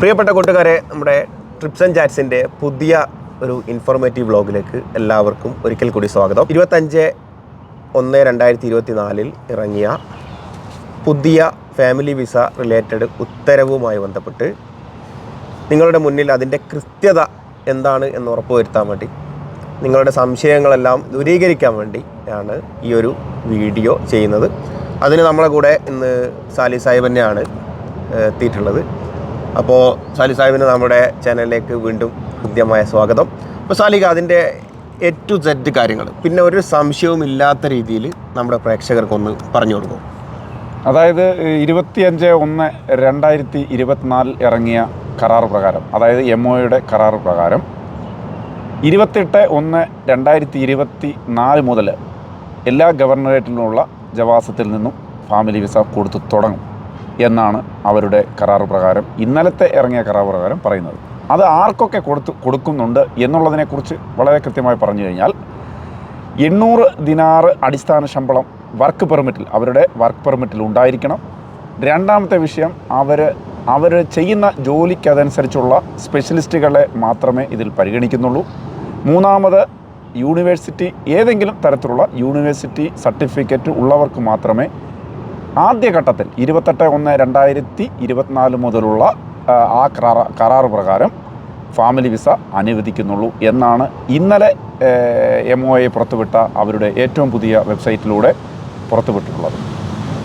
പ്രിയപ്പെട്ട കൂട്ടുകാരെ, നമ്മുടെ ട്രിപ്സ് ആൻഡ് ചാറ്റ്സിൻ്റെ പുതിയ ഒരു ഇൻഫോർമേറ്റീവ് വ്ളോഗിലേക്ക് എല്ലാവർക്കും ഒരിക്കൽ കൂടി സ്വാഗതം. 25/1/2024 ഇറങ്ങിയ പുതിയ ഫാമിലി വിസ റിലേറ്റഡ് ഉത്തരവുമായി ബന്ധപ്പെട്ട് നിങ്ങളുടെ മുന്നിൽ അതിൻ്റെ കൃത്യത എന്താണ് എന്ന് ഉറപ്പുവരുത്താൻ വേണ്ടി, നിങ്ങളുടെ സംശയങ്ങളെല്ലാം ദൂരീകരിക്കാൻ വേണ്ടി ആണ് ഈ ഒരു വീഡിയോ ചെയ്യുന്നത്. അതിന് നമ്മളെ കൂടെ ഇന്ന് സാലി സാഹിബ് തന്നെയാണ് എത്തിയിട്ടുള്ളത്. അപ്പോൾ സാലി സാഹിബിന് നമ്മുടെ ചാനലിലേക്ക് വീണ്ടും ഹൃദ്യമായ സ്വാഗതം. അപ്പോൾ സാലിക, അതിൻ്റെ A to Z കാര്യങ്ങൾ പിന്നെ ഒരു സംശയവും ഇല്ലാത്ത രീതിയിൽ നമ്മുടെ പ്രേക്ഷകർക്കൊന്ന് പറഞ്ഞു കൊടുക്കും. അതായത് 25/1/2024 ഇറങ്ങിയ കരാർ പ്രകാരം, അതായത് MOയുടെ കരാർ പ്രകാരം 28/1/2024 മുതൽ എല്ലാ ഗവർണറേറ്റിലുള്ള ജവാസത്തിൽ നിന്നും ഫാമിലി വിസ കൊടുത്തു തുടങ്ങും എന്നാണ് അവരുടെ കരാർ പ്രകാരം, ഇന്നലത്തെ ഇറങ്ങിയ കരാർ പ്രകാരം പറയുന്നത്. അത് ആർക്കൊക്കെ കൊടുക്കുന്നുണ്ട് എന്നുള്ളതിനെക്കുറിച്ച് വളരെ കൃത്യമായി പറഞ്ഞു കഴിഞ്ഞാൽ 800 ദിനാർ അടിസ്ഥാന ശമ്പളം വർക്ക് പെർമിറ്റിൽ, അവരുടെ വർക്ക് പെർമിറ്റിൽ ഉണ്ടായിരിക്കണം. രണ്ടാമത്തെ വിഷയം, അവർ ചെയ്യുന്ന ജോലിക്കതനുസരിച്ചുള്ള സ്പെഷ്യലിസ്റ്റുകളെ മാത്രമേ ഇതിൽ പരിഗണിക്കുന്നുള്ളൂ. മൂന്നാമത്, യൂണിവേഴ്സിറ്റി, ഏതെങ്കിലും തരത്തിലുള്ള യൂണിവേഴ്സിറ്റി സർട്ടിഫിക്കറ്റ് ഉള്ളവർക്ക് മാത്രമേ ആദ്യഘട്ടത്തിൽ 28/1/2024 മുതലുള്ള ആ കരാർ പ്രകാരം ഫാമിലി വിസ അനുവദിക്കുന്നുള്ളൂ എന്നാണ് ഇന്നലെ MOA പുറത്തുവിട്ട അവരുടെ ഏറ്റവും പുതിയ വെബ്സൈറ്റിലൂടെ പുറത്തുവിട്ടിട്ടുള്ളത്.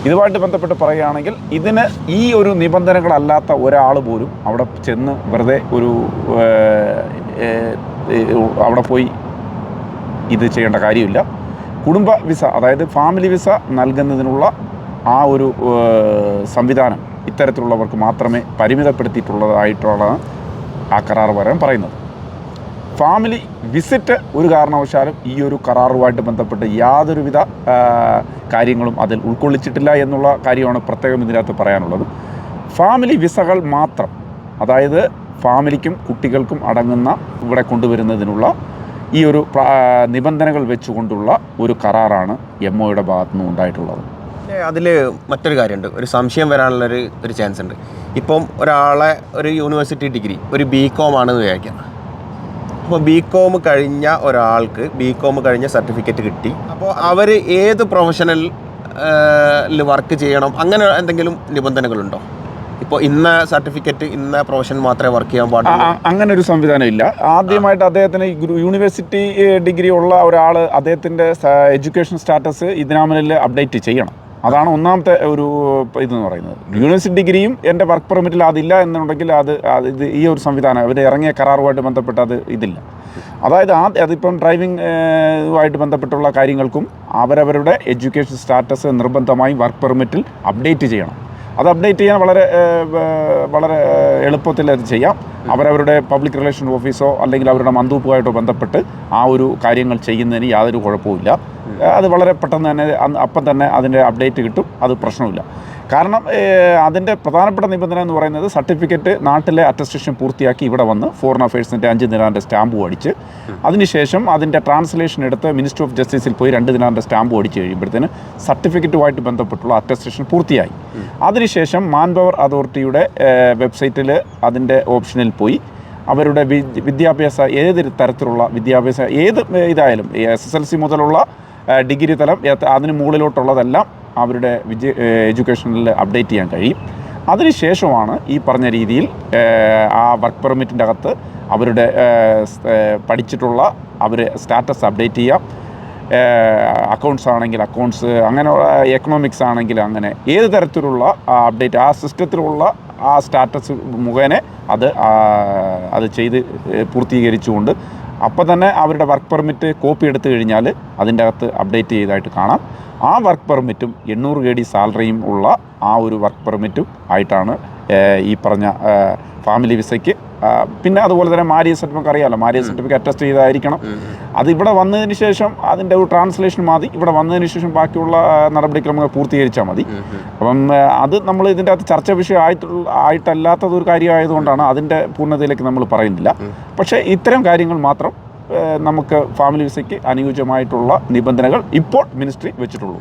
ഇതുമായിട്ട് ബന്ധപ്പെട്ട് പറയുകയാണെങ്കിൽ, ഇതിന് ഈ ഒരു നിബന്ധനകളല്ലാത്ത ഒരാൾ പോലും അവിടെ ചെന്ന് വെറുതെ അവിടെ പോയി ഇത് ചെയ്യേണ്ട കാര്യമില്ല. കുടുംബ വിസ, അതായത് ഫാമിലി വിസ നൽകുന്നതിനുള്ള ആ ഒരു സംവിധാനം ഇത്തരത്തിലുള്ളവർക്ക് മാത്രമേ പരിമിതപ്പെടുത്തിയിട്ടുള്ളതായിട്ടുള്ളതാണ് ആ കരാർ പ്രകാരം പറയുന്നത്. ഫാമിലി വിസിറ്റ് ഒരു കാരണവശാലും ഈ ഒരു കരാറുമായിട്ട് ബന്ധപ്പെട്ട് യാതൊരുവിധ കാര്യങ്ങളും അതിൽ ഉൾക്കൊള്ളിച്ചിട്ടില്ല എന്നുള്ള കാര്യമാണ് പ്രത്യേകം ഇതിനകത്ത് പറയാനുള്ളത്. ഫാമിലി വിസകൾ മാത്രം, അതായത് ഫാമിലിക്കും കുട്ടികൾക്കും അടങ്ങുന്ന ഇവിടെ കൊണ്ടുവരുന്നതിനുള്ള ഈ ഒരു നിബന്ധനകൾ വെച്ചുകൊണ്ടുള്ള ഒരു കരാറാണ് MOയുടെ ഭാഗത്തു നിന്ന് ഉണ്ടായിട്ടുള്ളത്. അതിൽ മറ്റൊരു കാര്യമുണ്ട്, ഒരു സംശയം വരാനുള്ളൊരു ചാൻസ് ഉണ്ട്. ഇപ്പം ഒരാളെ ഒരു യൂണിവേഴ്സിറ്റി ഡിഗ്രി, ഒരു BCom ആണെന്ന് വിചാരിക്കാം. അപ്പോൾ BCom കഴിഞ്ഞ ഒരാൾക്ക് BCom കഴിഞ്ഞ സർട്ടിഫിക്കറ്റ് കിട്ടി. അപ്പോൾ അവർ ഏത് പ്രൊഫഷണലിൽ വർക്ക് ചെയ്യണം, അങ്ങനെ എന്തെങ്കിലും നിബന്ധനകളുണ്ടോ? ഇപ്പോൾ ഇന്ന സർട്ടിഫിക്കറ്റ് ഇന്ന പ്രൊഫഷൻ മാത്രമേ വർക്ക് ചെയ്യാൻ പാടുള്ളൂ, അങ്ങനെ ഒരു സംവിധാനം ഇല്ല. ആദ്യമായിട്ട് അദ്ദേഹത്തിന് യൂണിവേഴ്സിറ്റി ഡിഗ്രി ഉള്ള ഒരാൾ അദ്ദേഹത്തിൻ്റെ എഡ്യൂക്കേഷൻ സ്റ്റാറ്റസ് ഇതിനാമലിൽ അപ്ഡേറ്റ് ചെയ്യണം. അതാണ് ഒന്നാമത്തെ ഒരു ഇതെന്ന് പറയുന്നത്. യൂണിവേഴ്സിറ്റി ഡിഗ്രിയും എൻ്റെ വർക്ക് പെർമിറ്റിൽ അതില്ല എന്നുണ്ടെങ്കിൽ ഇത് ഈ ഒരു സംവിധാനം അവർ ഇറങ്ങിയ കരാറുമായിട്ട് ബന്ധപ്പെട്ട് അത് ഇതില്ല. അതായത് അതിപ്പം ഡ്രൈവിംഗ് ബന്ധപ്പെട്ടുള്ള കാര്യങ്ങൾക്കും അവരവരുടെ എഡ്യൂക്കേഷൻ സ്റ്റാറ്റസ് നിർബന്ധമായും വർക്ക് പെർമിറ്റിൽ അപ്ഡേറ്റ് ചെയ്യണം. അത് അപ്ഡേറ്റ് ചെയ്യാൻ വളരെ എളുപ്പത്തിൽ അത് ചെയ്യാം. അവരവരുടെ പബ്ലിക് റിലേഷൻ ഓഫീസോ അല്ലെങ്കിൽ അവരുടെ മന്തൂപ്പുമായിട്ടോ ബന്ധപ്പെട്ട് ആ ഒരു കാര്യങ്ങൾ ചെയ്യുന്നതിന് യാതൊരു കുഴപ്പമില്ല. അത് വളരെ പെട്ടെന്ന് തന്നെ അപ്പം തന്നെ അതിൻ്റെ അപ്ഡേറ്റ് കിട്ടും, അത് പ്രശ്നമില്ല. കാരണം അതിൻ്റെ പ്രധാനപ്പെട്ട നിബന്ധന എന്ന് പറയുന്നത്, സർട്ടിഫിക്കറ്റ് നാട്ടിലെ അറ്റസ്റ്റേഷൻ പൂർത്തിയാക്കി ഇവിടെ വന്ന് ഫോറിൻ അഫയേഴ്സിൻ്റെ 5 ദിനാറിൻ്റെ സ്റ്റാമ്പ് അടിച്ച് അതിനുശേഷം അതിൻ്റെ ട്രാൻസ്ലേഷൻ എടുത്ത് മിനിസ്ട്രി ഓഫ് ജസ്റ്റിസിൽ പോയി 2 ദിനാറിൻ്റെ സ്റ്റാമ്പ് അടിച്ച് കഴിയുമ്പോഴത്തേന് സർട്ടിഫിക്കറ്റുമായിട്ട് ബന്ധപ്പെട്ടുള്ള അറ്റസ്റ്റേഷൻ പൂർത്തിയായി. അതിനുശേഷം മാൻ പവർ അതോറിറ്റിയുടെ വെബ്സൈറ്റിൽ അതിൻ്റെ ഓപ്ഷനിൽ പോയി അവരുടെ വിദ്യാഭ്യാസ, ഏത് തരത്തിലുള്ള വിദ്യാഭ്യാസ, ഏത് ഇതായാലും SSLC മുതലുള്ള ഡിഗ്രി തലം, അതിന് മുകളിലോട്ടുള്ളതെല്ലാം അവരുടെ എഡ്യൂക്കേഷനിൽ അപ്ഡേറ്റ് ചെയ്യാൻ കഴിയും. അതിനുശേഷമാണ് ഈ പറഞ്ഞ രീതിയിൽ ആ വർക്ക് പെർമിറ്റിൻ്റെ അകത്ത് അവരുടെ പഠിച്ചിട്ടുള്ള സ്റ്റാറ്റസ് അപ്ഡേറ്റ് ചെയ്യാം. അക്കൗണ്ട്സ് ആണെങ്കിൽ അക്കൗണ്ട്സ്, അങ്ങനെ എക്കണോമിക്സ് ആണെങ്കിൽ അങ്ങനെ ഏത് തരത്തിലുള്ള അപ്ഡേറ്റ് ആ സിസ്റ്റത്തിലുള്ള ആ സ്റ്റാറ്റസ് മുഖേന അത് ചെയ്ത് പൂർത്തീകരിച്ചുകൊണ്ട് അപ്പം തന്നെ അവരുടെ വർക്ക് പെർമിറ്റ് കോപ്പി എടുത്തു കഴിഞ്ഞാൽ അതിൻ്റെ അകത്ത് അപ്ഡേറ്റ് ചെയ്തതായിട്ട് കാണാം. ആ വർക്ക് പെർമിറ്റും 800 KD സാലറിയും ഉള്ള ആ ഒരു വർക്ക് പെർമിറ്റും ആയിട്ടാണ് ഈ പറഞ്ഞ ഫാമിലി വിസയ്ക്ക്. പിന്നെ അതുപോലെ തന്നെ മാര്യേജ് സർട്ടിഫിക്കറ്റ്, അറിയാമല്ലോ, മാര്യേജ് സർട്ടിഫിക്കറ്റ് അറ്റസ്റ്റ് ചെയ്തായിരിക്കണം. അത് ഇവിടെ വന്നതിന് ശേഷം അതിൻ്റെ ഒരു ട്രാൻസ്ലേഷൻ മതി. ഇവിടെ വന്നതിന് ശേഷം ബാക്കിയുള്ള നടപടിക്രമങ്ങൾ പൂർത്തീകരിച്ചാൽ മതി. അപ്പം അത് നമ്മൾ ഇതിൻ്റെ അകത്ത് ചർച്ച വിഷയം ആയിട്ടല്ലാത്തതൊരു കാര്യമായതുകൊണ്ടാണ് അതിൻ്റെ പൂർണ്ണതയിലേക്ക് നമ്മൾ പറയുന്നില്ല. പക്ഷേ ഇത്തരം കാര്യങ്ങൾ മാത്രം നമുക്ക് ഫാമിലി വിസയ്ക്ക് അനുയോജ്യമായിട്ടുള്ള നിബന്ധനകൾ ഇപ്പോൾ മിനിസ്ട്രി വെച്ചിട്ടുള്ളൂ.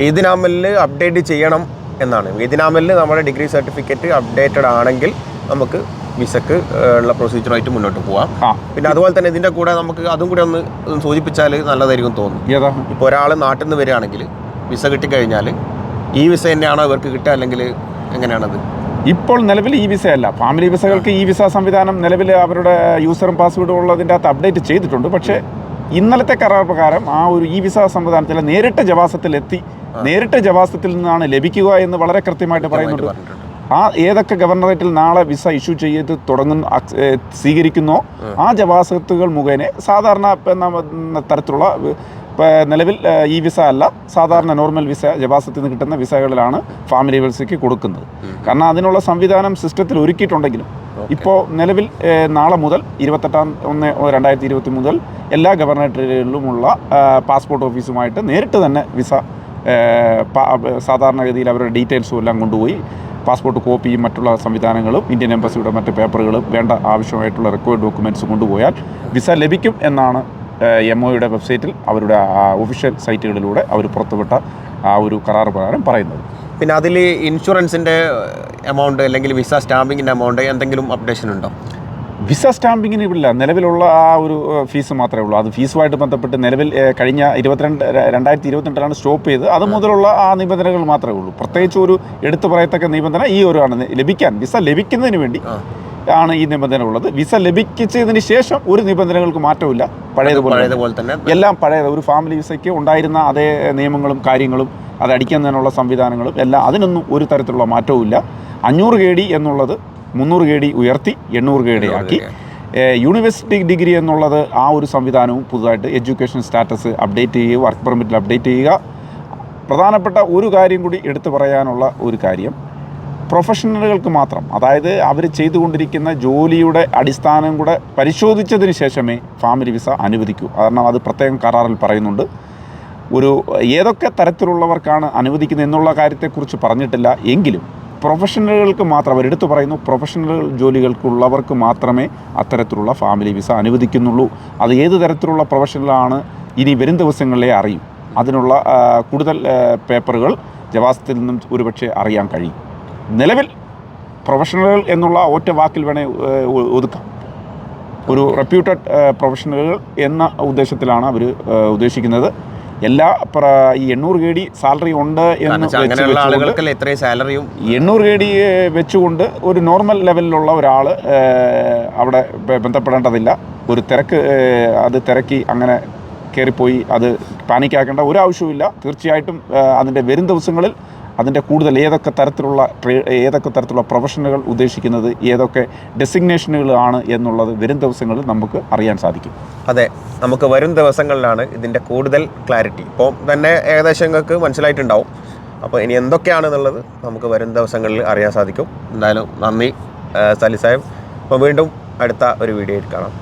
ഇതിനാമലിൽ അപ്ഡേറ്റ് ചെയ്യണം എന്നാണ്. ഇതിനാമലിൽ നമ്മുടെ ഡിഗ്രി സർട്ടിഫിക്കറ്റ് അപ്ഡേറ്റഡ് ആണെങ്കിൽ നമുക്ക് വിസക്ക് ഉള്ള പ്രൊസീജിയറായിട്ട് മുന്നോട്ട് പോവാം. ആ പിന്നെ അതുപോലെ തന്നെ ഇതിൻ്റെ കൂടെ നമുക്ക് അതും കൂടെ ഒന്ന് സൂചിപ്പിച്ചാൽ നല്ലതായിരിക്കും തോന്നുന്നു. ഏതാ ഇപ്പോൾ ഒരാൾ നാട്ടിൽ നിന്ന് വരികയാണെങ്കിൽ വിസ കിട്ടിക്കഴിഞ്ഞാൽ ഈ വിസ തന്നെയാണോ ഇവർക്ക് കിട്ടുക, അല്ലെങ്കിൽ എങ്ങനെയാണത്? ഇപ്പോൾ നിലവിൽ ഈ വിസ അല്ല, ഫാമിലി വിസകൾക്ക് ഈ വിസ സംവിധാനം നിലവിൽ അവരുടെ യൂസറും പാസ്വേഡും ഉള്ളതിൻ്റെ അകത്ത് അപ്ഡേറ്റ് ചെയ്തിട്ടുണ്ട്. പക്ഷേ ഇന്നലത്തെ കരാർ പ്രകാരം ആ ഒരു ഈ വിസ സംവിധാനത്തിൽ നേരിട്ട് ജവാസത്തിലെത്തി നേരിട്ട് ജവാസത്തിൽ നിന്നാണ് ലഭിക്കുക എന്ന് വളരെ കൃത്യമായിട്ട് പറയുന്നുണ്ട്. ആ ഏതൊക്കെ ഗവർണറേറ്റിൽ നാളെ വിസ ഇഷ്യൂ ചെയ്ത് സ്വീകരിക്കുന്നോ ആ ജവാസത്തുകൾ മുഖേന സാധാരണ തരത്തിലുള്ള നിലവിൽ ഈ വിസ അല്ല, സാധാരണ നോർമൽ വിസ ജവാസത്തിൽ നിന്ന് കിട്ടുന്ന വിസകളിലാണ് ഫാമിലി വിസയ്ക്ക് കൊടുക്കുന്നത്. കാരണം അതിനുള്ള സംവിധാനം സിസ്റ്റത്തിൽ ഒരുക്കിയിട്ടുണ്ടെങ്കിലും ഇപ്പോൾ നിലവിൽ നാളെ മുതൽ 28/1/2020 മുതൽ എല്ലാ ഗവർണറേറ്റുകളിലുമുള്ള പാസ്പോർട്ട് ഓഫീസുമായിട്ട് നേരിട്ട് തന്നെ വിസ സാധാരണഗതിയിൽ അവരുടെ ഡീറ്റെയിൽസും എല്ലാം കൊണ്ടുപോയി പാസ്പോർട്ട് കോപ്പിയും മറ്റുള്ള സംവിധാനങ്ങളും ഇന്ത്യൻ എംബസിയുടെ മറ്റ് പേപ്പറുകളും വേണ്ട ആവശ്യമായിട്ടുള്ള റെക്കോർഡ് ഡോക്യുമെൻറ്റ്സ് കൊണ്ടുപോയാൽ വിസ ലഭിക്കും എന്നാണ് MOയുടെ വെബ്സൈറ്റിൽ അവരുടെ ഒഫീഷ്യൽ സൈറ്റുകളിലൂടെ അവർ പുറത്തുവിട്ട ആ ഒരു കരാർ പ്രകാരം പറയുന്നത്. പിന്നെ അതിൽ ഇൻഷുറൻസിൻ്റെ എമൗണ്ട് അല്ലെങ്കിൽ വിസ സ്റ്റാമ്പിങ്ങിൻ്റെ എമൗണ്ട് എന്തെങ്കിലും അപ്ഡേഷൻ ഉണ്ടോ? വിസ സ്റ്റാമ്പിങ്ങിന് ഇല്ല, നിലവിലുള്ള ആ ഒരു ഫീസ് മാത്രമേ ഉള്ളൂ. അത് ഫീസുമായിട്ട് ബന്ധപ്പെട്ട് നിലവിൽ കഴിഞ്ഞ 2022 സ്റ്റോപ്പ് ചെയ്ത് അത് മുതലുള്ള ആ നിബന്ധനകൾ മാത്രമേ ഉള്ളൂ. പ്രത്യേകിച്ച് ഒരു എടുത്തു പറയത്തക്ക നിബന്ധന ഈ ഒരു ആണ്, വിസ ലഭിക്കുന്നതിന് വേണ്ടി ആണ് ഈ നിബന്ധന ഉള്ളത്. വിസ ലഭിച്ചതിന് ശേഷം ഒരു നിബന്ധനകൾക്ക് മാറ്റമില്ല, പഴയതുപോലെ തന്നെ എല്ലാം പഴയത്. ഒരു ഫാമിലി വിസയ്ക്ക് ഉണ്ടായിരുന്ന അതേ നിയമങ്ങളും കാര്യങ്ങളും അത് അടിക്കുന്നതിനുള്ള സംവിധാനങ്ങളും എല്ലാം, അതിനൊന്നും ഒരു തരത്തിലുള്ള മാറ്റവും ഇല്ല. 500 KD എന്നുള്ളത് 300 KD ഉയർത്തി 800 KD ആക്കി. യൂണിവേഴ്സിറ്റി ഡിഗ്രി എന്നുള്ളത് ആ ഒരു സംവിധാനവും പുതുതായിട്ട് എഡ്യൂക്കേഷൻ സ്റ്റാറ്റസ് അപ്ഡേറ്റ് ചെയ്യുക, വർക്ക് പെർമിറ്റിൽ അപ്ഡേറ്റ് ചെയ്യുക. പ്രധാനപ്പെട്ട ഒരു കാര്യം കൂടി എടുത്തു പറയാനുള്ള ഒരു കാര്യം, പ്രൊഫഷണലുകൾക്ക് മാത്രം, അതായത് അവർ ചെയ്തുകൊണ്ടിരിക്കുന്ന ജോലിയുടെ അടിസ്ഥാനം കൂടെ പരിശോധിച്ചതിന് ശേഷമേ ഫാമിലി വിസ അനുവദിക്കൂ. കാരണം അത് പ്രത്യേകം കരാറിൽ പറയുന്നുണ്ട്. ഒരു ഏതൊക്കെ തരത്തിലുള്ളവർക്കാണ് അനുവദിക്കുന്നത് എന്നുള്ള കാര്യത്തെക്കുറിച്ച് പറഞ്ഞിട്ടില്ല എങ്കിലും പ്രൊഫഷണലുകൾക്ക് മാത്രം, അവരെടുത്ത് പറയുന്നു, പ്രൊഫഷണൽ ജോലികൾക്കുള്ളവർക്ക് മാത്രമേ അത്തരത്തിലുള്ള ഫാമിലി വിസ അനുവദിക്കുന്നുള്ളൂ. അത് ഏത് തരത്തിലുള്ള പ്രൊഫഷണലാണ് ഇനി വരും ദിവസങ്ങളിലേ അറിയും. അതിനുള്ള കൂടുതൽ പേപ്പറുകൾ ജവാസത്തിൽ നിന്നും ഒരുപക്ഷെ അറിയാൻ കഴിയും. നിലവിൽ പ്രൊഫഷണലുകൾ എന്നുള്ള ഒറ്റ വാക്കിൽ വേണേ ഒതുക്കാം. ഒരു റെപ്യൂട്ടഡ് പ്രൊഫഷണലുകൾ എന്ന ഉദ്ദേശത്തിലാണ് അവർ ഉദ്ദേശിക്കുന്നത്. എല്ലാ ഈ 800 KD സാലറി ഉണ്ട് എന്ന് 800 KD വെച്ചുകൊണ്ട് ഒരു നോർമൽ ലെവലിലുള്ള ഒരാൾ അവിടെ ബന്ധപ്പെടേണ്ടതില്ല. ഒരു അത് തിരക്കി അങ്ങനെ കയറിപ്പോയി അത് പാനിക്കാക്കേണ്ട ഒരു ആവശ്യമില്ല. തീർച്ചയായിട്ടും അതിൻ്റെ വരും ദിവസങ്ങളിൽ അതിൻ്റെ കൂടുതൽ ഏതൊക്കെ തരത്തിലുള്ള പ്രൊഫഷനുകൾ ഉദ്ദേശിക്കുന്നത്, ഏതൊക്കെ ഡെസിഗ്നേഷനുകളാണ് എന്നുള്ളത് വരും ദിവസങ്ങളിൽ നമുക്ക് അറിയാൻ സാധിക്കും. അതെ, നമുക്ക് വരും ദിവസങ്ങളിലാണ് ഇതിൻ്റെ കൂടുതൽ ക്ലാരിറ്റി. ഇപ്പോൾ തന്നെ ഏകദേശം നിങ്ങൾക്ക് മനസ്സിലായിട്ടുണ്ടാവും. അപ്പോൾ ഇനി എന്തൊക്കെയാണെന്നുള്ളത് നമുക്ക് വരും ദിവസങ്ങളിൽ അറിയാൻ സാധിക്കും. എന്തായാലും നന്ദി സലി സാഹിബ്. അപ്പോൾ വീണ്ടും അടുത്ത ഒരു വീഡിയോയിൽ കാണാം.